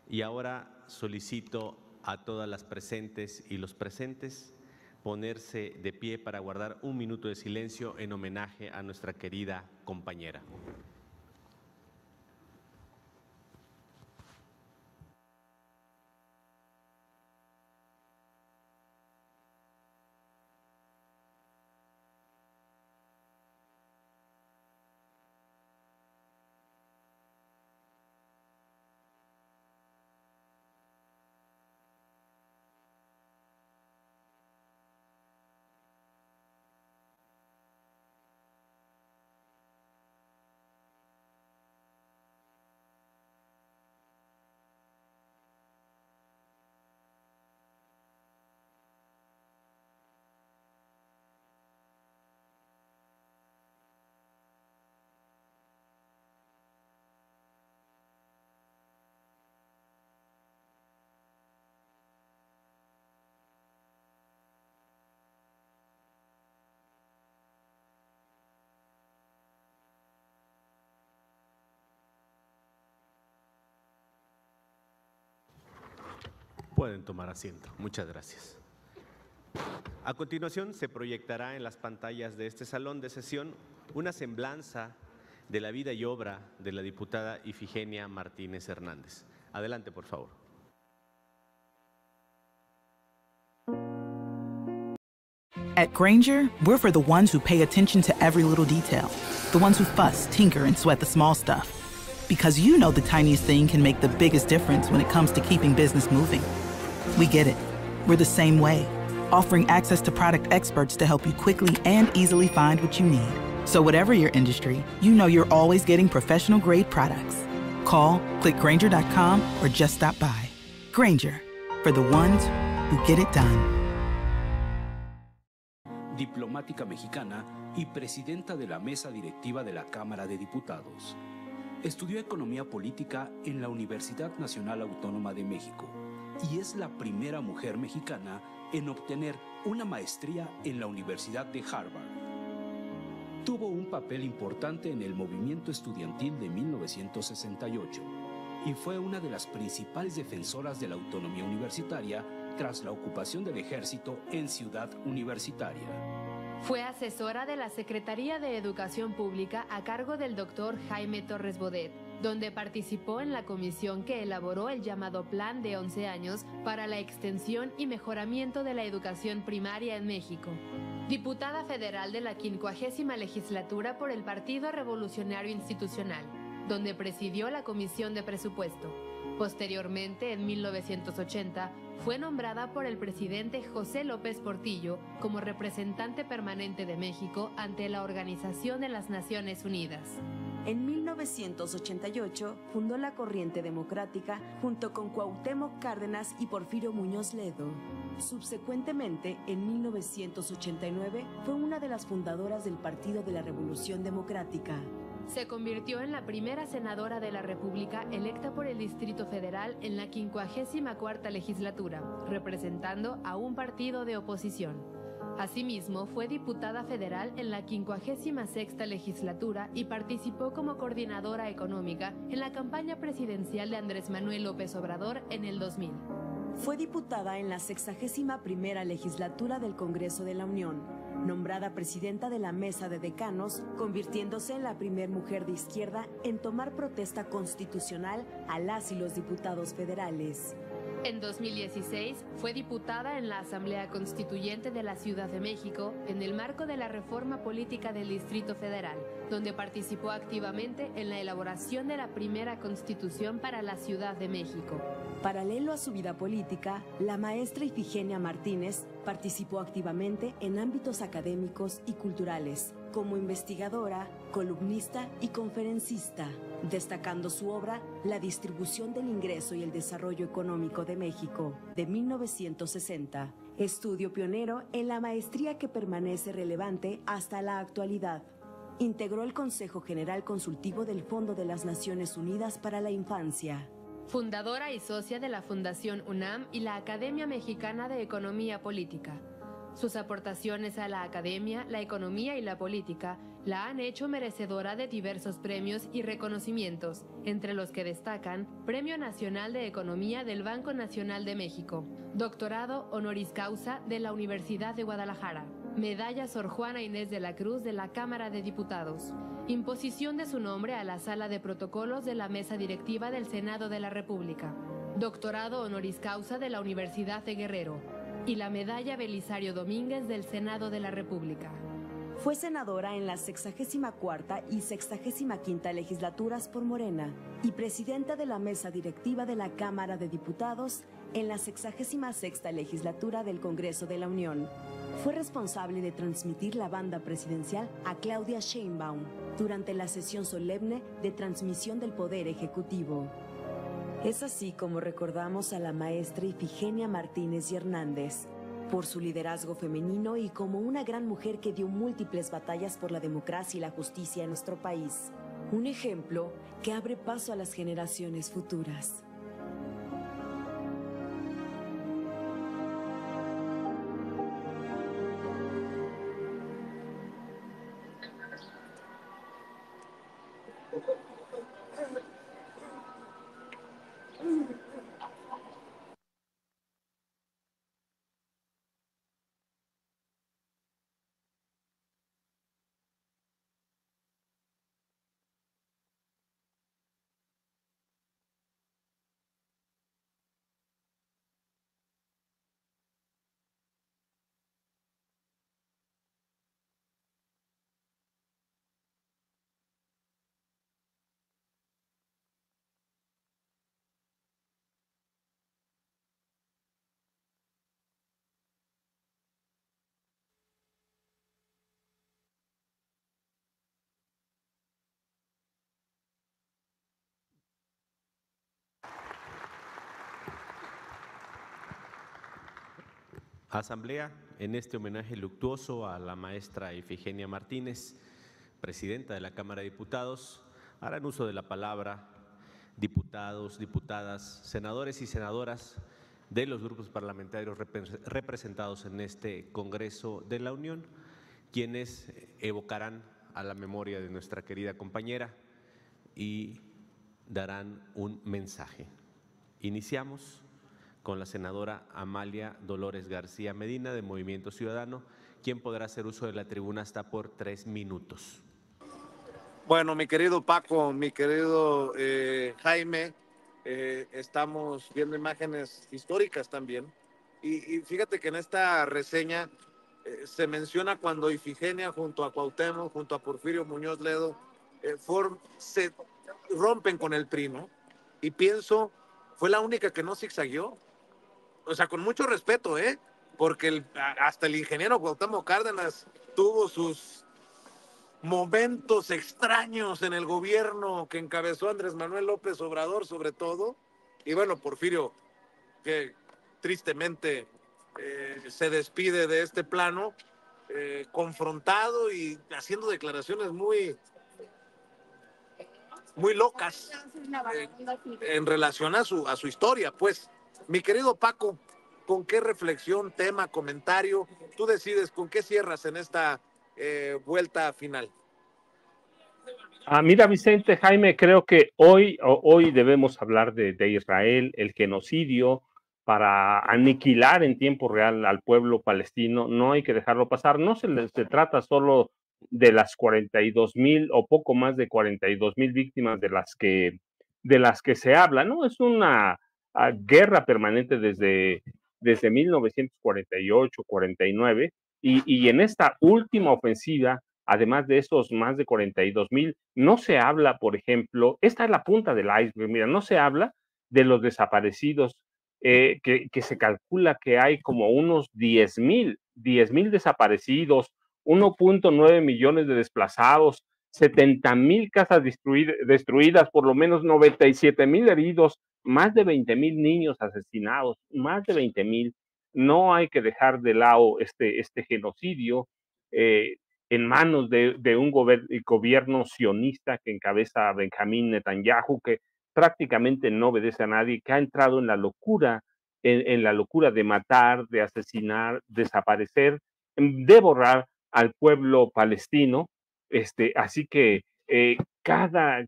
Speaker 5: Y ahora solicito a todas las presentes y los presentes ponerse de pie para guardar un minuto de silencio en homenaje a nuestra querida compañera. Pueden tomar asiento. Muchas gracias. A continuación se proyectará en las pantallas de este salón de sesión una semblanza de la vida y obra de la diputada Ifigenia Martínez Hernández. Adelante, por favor.
Speaker 6: At Grainger, we're for the ones who pay attention to every little detail. The ones who fuss, tinker, and sweat the small stuff. Because you know the tiniest thing can make the biggest difference when it comes to keeping business moving. We get it. We're the same way, offering access to product experts to help you quickly and easily find what you need. So whatever your industry, you know you're always getting professional-grade products. Call, click Grainger.com, or just stop by. Grainger, for the ones who get it done.
Speaker 7: Diplomática mexicana y presidenta de la mesa directiva de la Cámara de Diputados. Estudió Economía Política en la Universidad Nacional Autónoma de México y es la primera mujer mexicana en obtener una maestría en la Universidad de Harvard. Tuvo un papel importante en el movimiento estudiantil de 1968 y fue una de las principales defensoras de la autonomía universitaria tras la ocupación del ejército en Ciudad Universitaria.
Speaker 8: Fue asesora de la Secretaría de Educación Pública a cargo del doctor Jaime Torres Bodet, donde participó en la comisión que elaboró el llamado Plan de 11 años para la extensión y mejoramiento de la educación primaria en México. Diputada federal de la 50ª legislatura por el Partido Revolucionario Institucional, donde presidió la Comisión de Presupuesto. Posteriormente, en 1980, fue nombrada por el presidente José López Portillo como representante permanente de México ante la Organización de las Naciones Unidas.
Speaker 9: En 1988 fundó la Corriente Democrática junto con Cuauhtémoc Cárdenas y Porfirio Muñoz Ledo. Subsecuentemente, en 1989, fue una de las fundadoras del Partido de la Revolución Democrática.
Speaker 8: Se convirtió en la primera senadora de la República electa por el Distrito Federal en la 54ª legislatura, representando a un partido de oposición. Asimismo, fue diputada federal en la 56ª legislatura y participó como coordinadora económica en la campaña presidencial de Andrés Manuel López Obrador en el 2000.
Speaker 9: Fue diputada en la 61ª legislatura del Congreso de la Unión. nombrada presidenta de la Mesa de Decanos, convirtiéndose en la primer mujer de izquierda en tomar protesta constitucional a las y los diputados federales.
Speaker 8: En 2016 fue diputada en la Asamblea Constituyente de la Ciudad de México en el marco de la reforma política del Distrito Federal, donde participó activamente en la elaboración de la primera Constitución para la Ciudad de México.
Speaker 9: Paralelo a su vida política, la maestra Ifigenia Martínez participó activamente en ámbitos académicos y culturales, como investigadora, columnista y conferencista, destacando su obra La distribución del ingreso y el desarrollo económico de México, de 1960, estudio pionero en la maestría que permanece relevante hasta la actualidad. Integró el Consejo General Consultivo del Fondo de las Naciones Unidas para la Infancia.
Speaker 8: Fundadora y socia de la Fundación UNAM y la Academia Mexicana de Economía Política. Sus aportaciones a la academia, la economía y la política la han hecho merecedora de diversos premios y reconocimientos, entre los que destacan Premio Nacional de Economía del Banco Nacional de México, Doctorado Honoris Causa de la Universidad de Guadalajara, Medalla Sor Juana Inés de la Cruz de la Cámara de Diputados, imposición de su nombre a la Sala de Protocolos de la Mesa Directiva del Senado de la República, Doctorado Honoris Causa de la Universidad de Guerrero y la Medalla Belisario Domínguez del Senado de la República.
Speaker 9: Fue senadora en la 64ª y 65ª legislaturas por Morena y presidenta de la Mesa Directiva de la Cámara de Diputados en la 66ª legislatura del Congreso de la Unión. Fue responsable de transmitir la banda presidencial a Claudia Sheinbaum durante la sesión solemne de transmisión del Poder Ejecutivo. Es así como recordamos a la maestra Ifigenia Martínez y Hernández, por su liderazgo femenino y como una gran mujer que dio múltiples batallas por la democracia y la justicia en nuestro país. Un ejemplo que abre paso a las generaciones futuras.
Speaker 5: Asamblea, en este homenaje luctuoso a la maestra Ifigenia Martínez, presidenta de la Cámara de Diputados, harán uso de la palabra diputados, diputadas, senadores y senadoras de los grupos parlamentarios representados en este Congreso de la Unión, quienes evocarán a la memoria de nuestra querida compañera y darán un mensaje. Iniciamos con la senadora Amalia Dolores García Medina de Movimiento Ciudadano, quien podrá hacer uso de la tribuna hasta por 3 minutos.
Speaker 1: Bueno, mi querido Paco, mi querido Jaime, estamos viendo imágenes históricas también. Y fíjate que en esta reseña se menciona cuando Ifigenia junto a Cuauhtémoc, junto a Porfirio Muñoz Ledo, se rompen con el PRI, ¿no? Y pienso, fue la única que no zigzagueó. O sea, con mucho respeto, porque hasta el ingeniero Cuauhtémoc Cárdenas tuvo sus momentos extraños en el gobierno que encabezó Andrés Manuel López Obrador, sobre todo. Y bueno, Porfirio, que tristemente se despide de este plano, confrontado y haciendo declaraciones muy locas en relación a su historia, pues. Mi querido Paco, ¿con qué reflexión, tema, comentario, tú decides con qué cierras en esta vuelta final?
Speaker 2: Mira, Vicente, Jaime, creo que hoy debemos hablar de Israel, el genocidio, para aniquilar en tiempo real al pueblo palestino. No hay que dejarlo pasar. No se trata solo de las 42,000 o poco más de 42,000 víctimas de las que se habla, ¿no? Es una guerra permanente desde 1948, 49, y en esta última ofensiva, además de esos más de 42,000, no se habla, por ejemplo, esta es la punta del iceberg, mira, no se habla de los desaparecidos, que se calcula que hay como unos 10,000 desaparecidos, 1.9 millones de desplazados, 70,000 casas destruidas, por lo menos 97,000 heridos, más de 20,000 niños asesinados, más de 20,000. No hay que dejar de lado este genocidio eh, en manos de un gobierno sionista que encabeza Benjamín Netanyahu, que prácticamente no obedece a nadie, que ha entrado en la locura, en la locura de matar, de asesinar, desaparecer, de borrar al pueblo palestino. Así que cada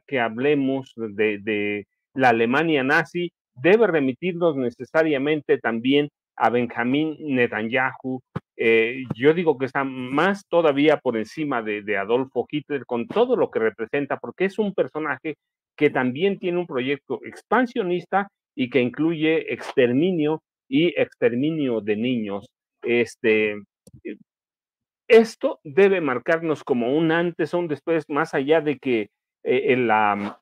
Speaker 2: que hablemos de la Alemania nazi, debe remitirnos necesariamente también a Benjamín Netanyahu. Yo digo que está más todavía por encima de Adolfo Hitler con todo lo que representa, porque es un personaje que también tiene un proyecto expansionista y que incluye exterminio y exterminio de niños. Esto debe marcarnos como un antes o un después, más allá de que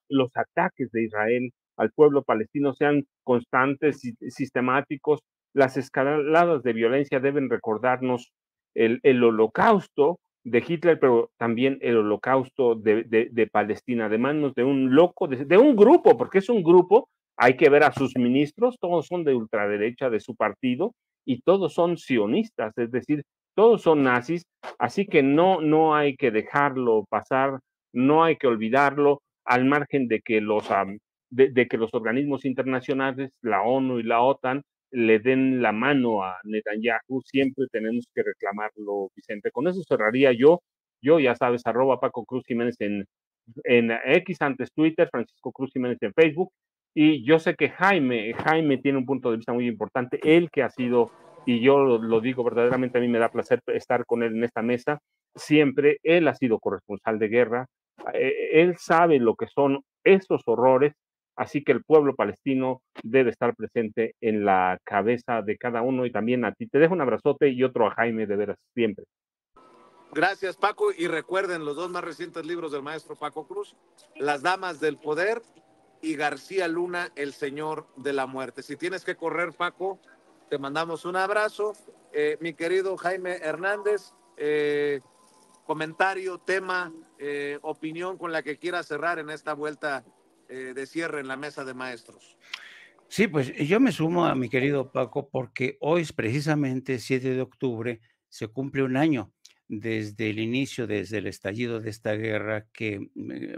Speaker 2: los ataques de Israel al pueblo palestino sean constantes y sistemáticos. Las escaladas de violencia deben recordarnos el holocausto de Hitler, pero también el holocausto de Palestina, de manos de un loco, de un grupo, porque es un grupo. Hay que ver a sus ministros, todos son de ultraderecha de su partido y todos son sionistas, es decir, todos son nazis, así que no hay que dejarlo pasar, no hay que olvidarlo, al margen de que de que los organismos internacionales, la ONU y la OTAN, le den la mano a Netanyahu. Siempre tenemos que reclamarlo, Vicente. Con eso cerraría yo ya sabes, @Paco Cruz Jiménez en X, antes Twitter, Francisco Cruz Jiménez en Facebook, y yo sé que Jaime tiene un punto de vista muy importante, él que ha sido, y yo lo digo verdaderamente, a mí me da placer estar con él en esta mesa, siempre él ha sido corresponsal de guerra, él sabe lo que son esos horrores, así que el pueblo palestino debe estar presente en la cabeza de cada uno, y también a ti. Te dejo un abrazote y otro a Jaime, de veras, siempre.
Speaker 1: Gracias, Paco, y recuerden los dos más recientes libros del maestro Paco Cruz, Las Damas del Poder y García Luna, El Señor de la Muerte. Si tienes que correr, Paco, te mandamos un abrazo. Mi querido Jaime Hernández, comentario, tema, opinión con la que quieras cerrar en esta vuelta de cierre en la mesa de maestros.
Speaker 3: Sí, pues yo me sumo a mi querido Paco porque hoy es precisamente 7 de octubre, se cumple un año desde el inicio, desde el estallido de esta guerra, que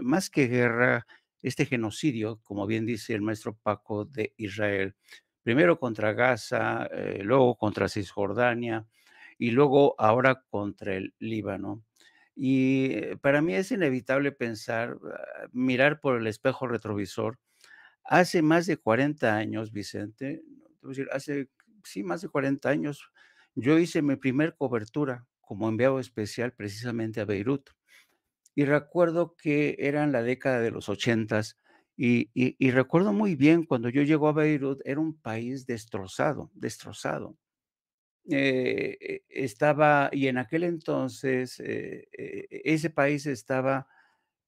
Speaker 3: más que guerra, este genocidio, como bien dice el maestro Paco, de Israel, primero contra Gaza, luego contra Cisjordania y luego ahora contra el Líbano. Y para mí es inevitable pensar, mirar por el espejo retrovisor. Hace más de 40 años, Vicente, te voy a decir, sí, más de 40 años, yo hice mi primer cobertura como enviado especial precisamente a Beirut. Y recuerdo que era en la década de los 80s y recuerdo muy bien cuando yo llego a Beirut, era un país destrozado, destrozado. Estaba, y en aquel entonces, ese país estaba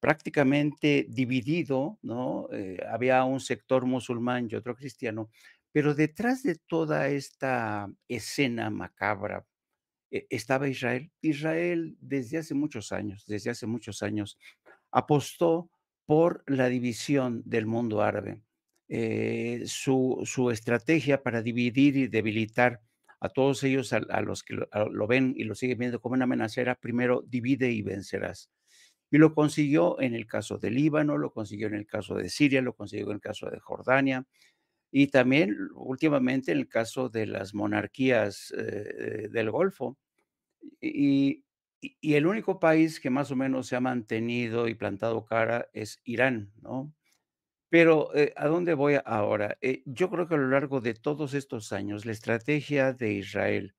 Speaker 3: prácticamente dividido, ¿no? Había un sector musulmán y otro cristiano, pero detrás de toda esta escena macabra, estaba Israel. Israel desde hace muchos años, apostó por la división del mundo árabe. Su estrategia para dividir y debilitar a todos ellos, a los que lo ven y lo siguen viendo como una amenaza, era primero divide y vencerás. Y lo consiguió en el caso de Líbano, lo consiguió en el caso de Siria, lo consiguió en el caso de Jordania y también últimamente en el caso de las monarquías del Golfo. Y, y el único país que más o menos se ha mantenido y plantado cara es Irán, ¿no? Pero, ¿a dónde voy ahora? Yo creo que a lo largo de todos estos años, la estrategia de Israel,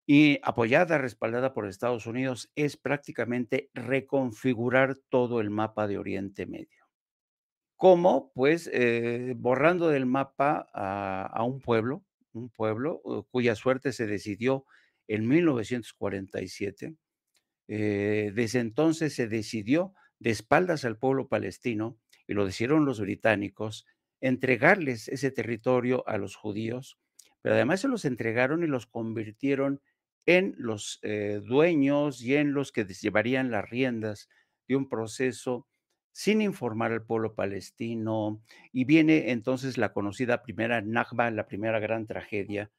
Speaker 3: y apoyada, respaldada por Estados Unidos, es prácticamente reconfigurar todo el mapa de Oriente Medio. ¿Cómo? Pues, borrando del mapa a un pueblo, cuya suerte se decidió en 1947. Desde entonces se decidió, de espaldas al pueblo palestino, y lo decidieron los británicos, entregarles ese territorio a los judíos, pero además se los entregaron y los convirtieron en los dueños y en los que llevarían las riendas de un proceso sin informar al pueblo palestino. Y viene entonces la conocida primera Nakba, la primera gran tragedia,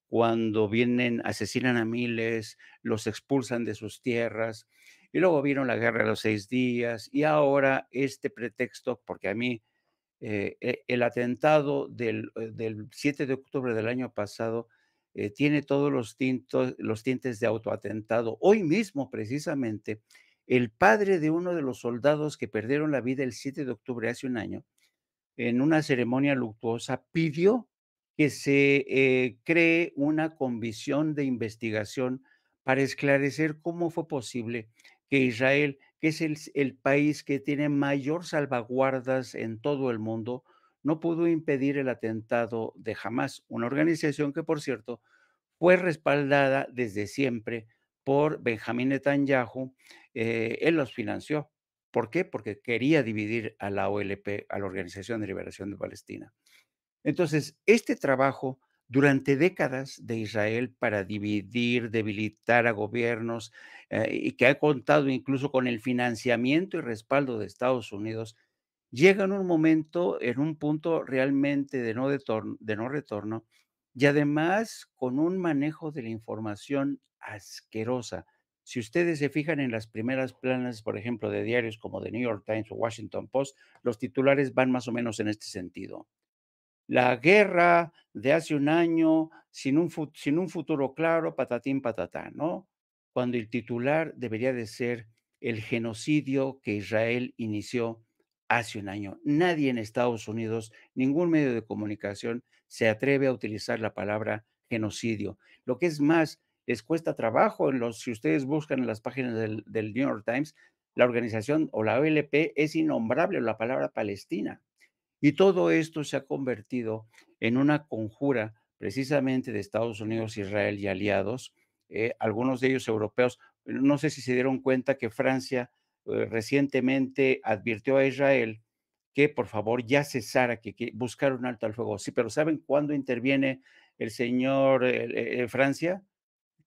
Speaker 3: cuando vienen, asesinan a miles, los expulsan de sus tierras, y luego vino la guerra de los 6 días, y ahora este pretexto, porque a mí, el atentado del 7 de octubre del año pasado, tiene todos los tintes de autoatentado. Hoy mismo, precisamente, el padre de uno de los soldados que perdieron la vida el 7 de octubre, hace un año, en una ceremonia luctuosa, pidió que se cree una comisión de investigación para esclarecer cómo fue posible que Israel, que es el país que tiene mayor salvaguardas en todo el mundo, no pudo impedir el atentado de Hamás, una organización que, por cierto, fue respaldada desde siempre por Benjamín Netanyahu. Él los financió. ¿Por qué? Porque quería dividir a la OLP, a la Organización de Liberación de Palestina. Entonces, este trabajo durante décadas de Israel para dividir, debilitar a gobiernos, y que ha contado incluso con el financiamiento y respaldo de Estados Unidos, llega en un momento, en un punto realmente de no retorno, y además con un manejo de la información asquerosa. Si ustedes se fijan en las primeras planas, por ejemplo, de diarios como The New York Times o Washington Post, los titulares van más o menos en este sentido: la guerra de hace un año sin un futuro claro, patatín, patatán, ¿no? Cuando el titular debería de ser el genocidio que Israel inició hace un año. Nadie en Estados Unidos, ningún medio de comunicación se atreve a utilizar la palabra genocidio. Lo que es más, les cuesta trabajo si ustedes buscan en las páginas del New York Times, la organización o la OLP es innombrable la palabra Palestina. Y todo esto se ha convertido en una conjura precisamente de Estados Unidos, Israel y aliados, algunos de ellos europeos. No sé si se dieron cuenta que Francia recientemente advirtió a Israel que por favor ya cesara, que buscara un alto al fuego. Sí, pero ¿saben cuándo interviene el señor Francia?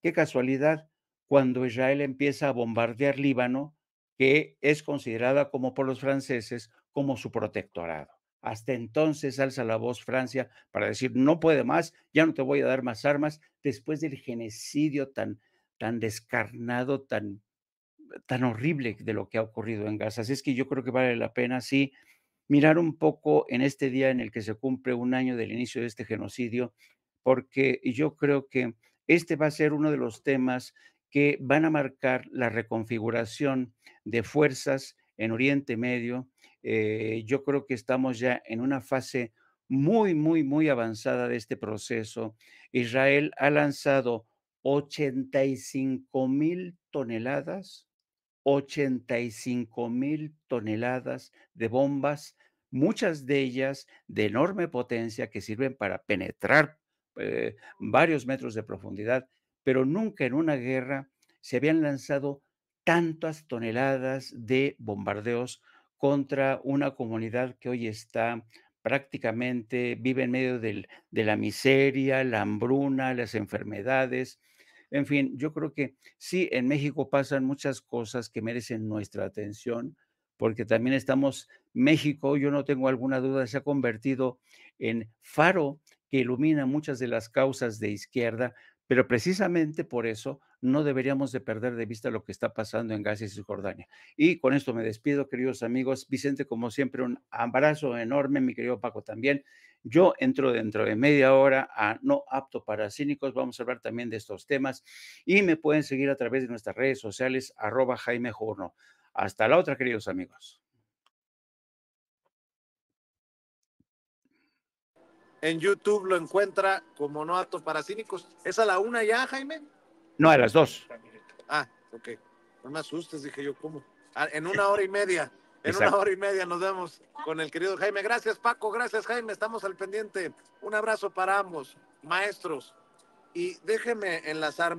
Speaker 3: Qué casualidad, cuando Israel empieza a bombardear Líbano, que es considerada como por los franceses como su protectorado. Hasta entonces alza la voz Francia para decir: no puede más, ya no te voy a dar más armas, después del genocidio tan descarnado, tan horrible de lo que ha ocurrido en Gaza. Así es que yo creo que vale la pena, sí, mirar un poco en este día en el que se cumple un año del inicio de este genocidio, porque yo creo que este va a ser uno de los temas que van a marcar la reconfiguración de fuerzas en Oriente Medio. Yo creo que estamos ya en una fase muy, muy, muy avanzada de este proceso. Israel ha lanzado 85,000 toneladas, 85,000 toneladas de bombas, muchas de ellas de enorme potencia que sirven para penetrar varios metros de profundidad, pero nunca en una guerra se habían lanzado tantas toneladas de bombardeos contra una comunidad que hoy está prácticamente, vive en medio de la miseria, la hambruna, las enfermedades. En fin, yo creo que sí, en México pasan muchas cosas que merecen nuestra atención, porque también estamos, México, yo no tengo alguna duda, se ha convertido en faro que ilumina muchas de las causas de izquierda, pero precisamente por eso no deberíamos de perder de vista lo que está pasando en Gaza y Cisjordania. Y con esto me despido, queridos amigos. Vicente, como siempre, un abrazo enorme, mi querido Paco también. Yo entro dentro de media hora a No Apto para Cínicos. Vamos a hablar también de estos temas y me pueden seguir a través de nuestras redes sociales, @Jaime Jorno. Hasta la otra, queridos amigos.
Speaker 1: En YouTube lo encuentra como No Apto para Cínicos. ¿Es a la 1 ya, Jaime?
Speaker 3: No, a las 2.
Speaker 1: Ah, ok. No me asustes, dije yo, ¿cómo? En 1 hora y media. En
Speaker 3: Exacto.
Speaker 1: 1 hora y media nos vemos con el querido Jaime. Gracias, Paco. Gracias, Jaime. Estamos al pendiente. Un abrazo para ambos, maestros. Y déjeme enlazarme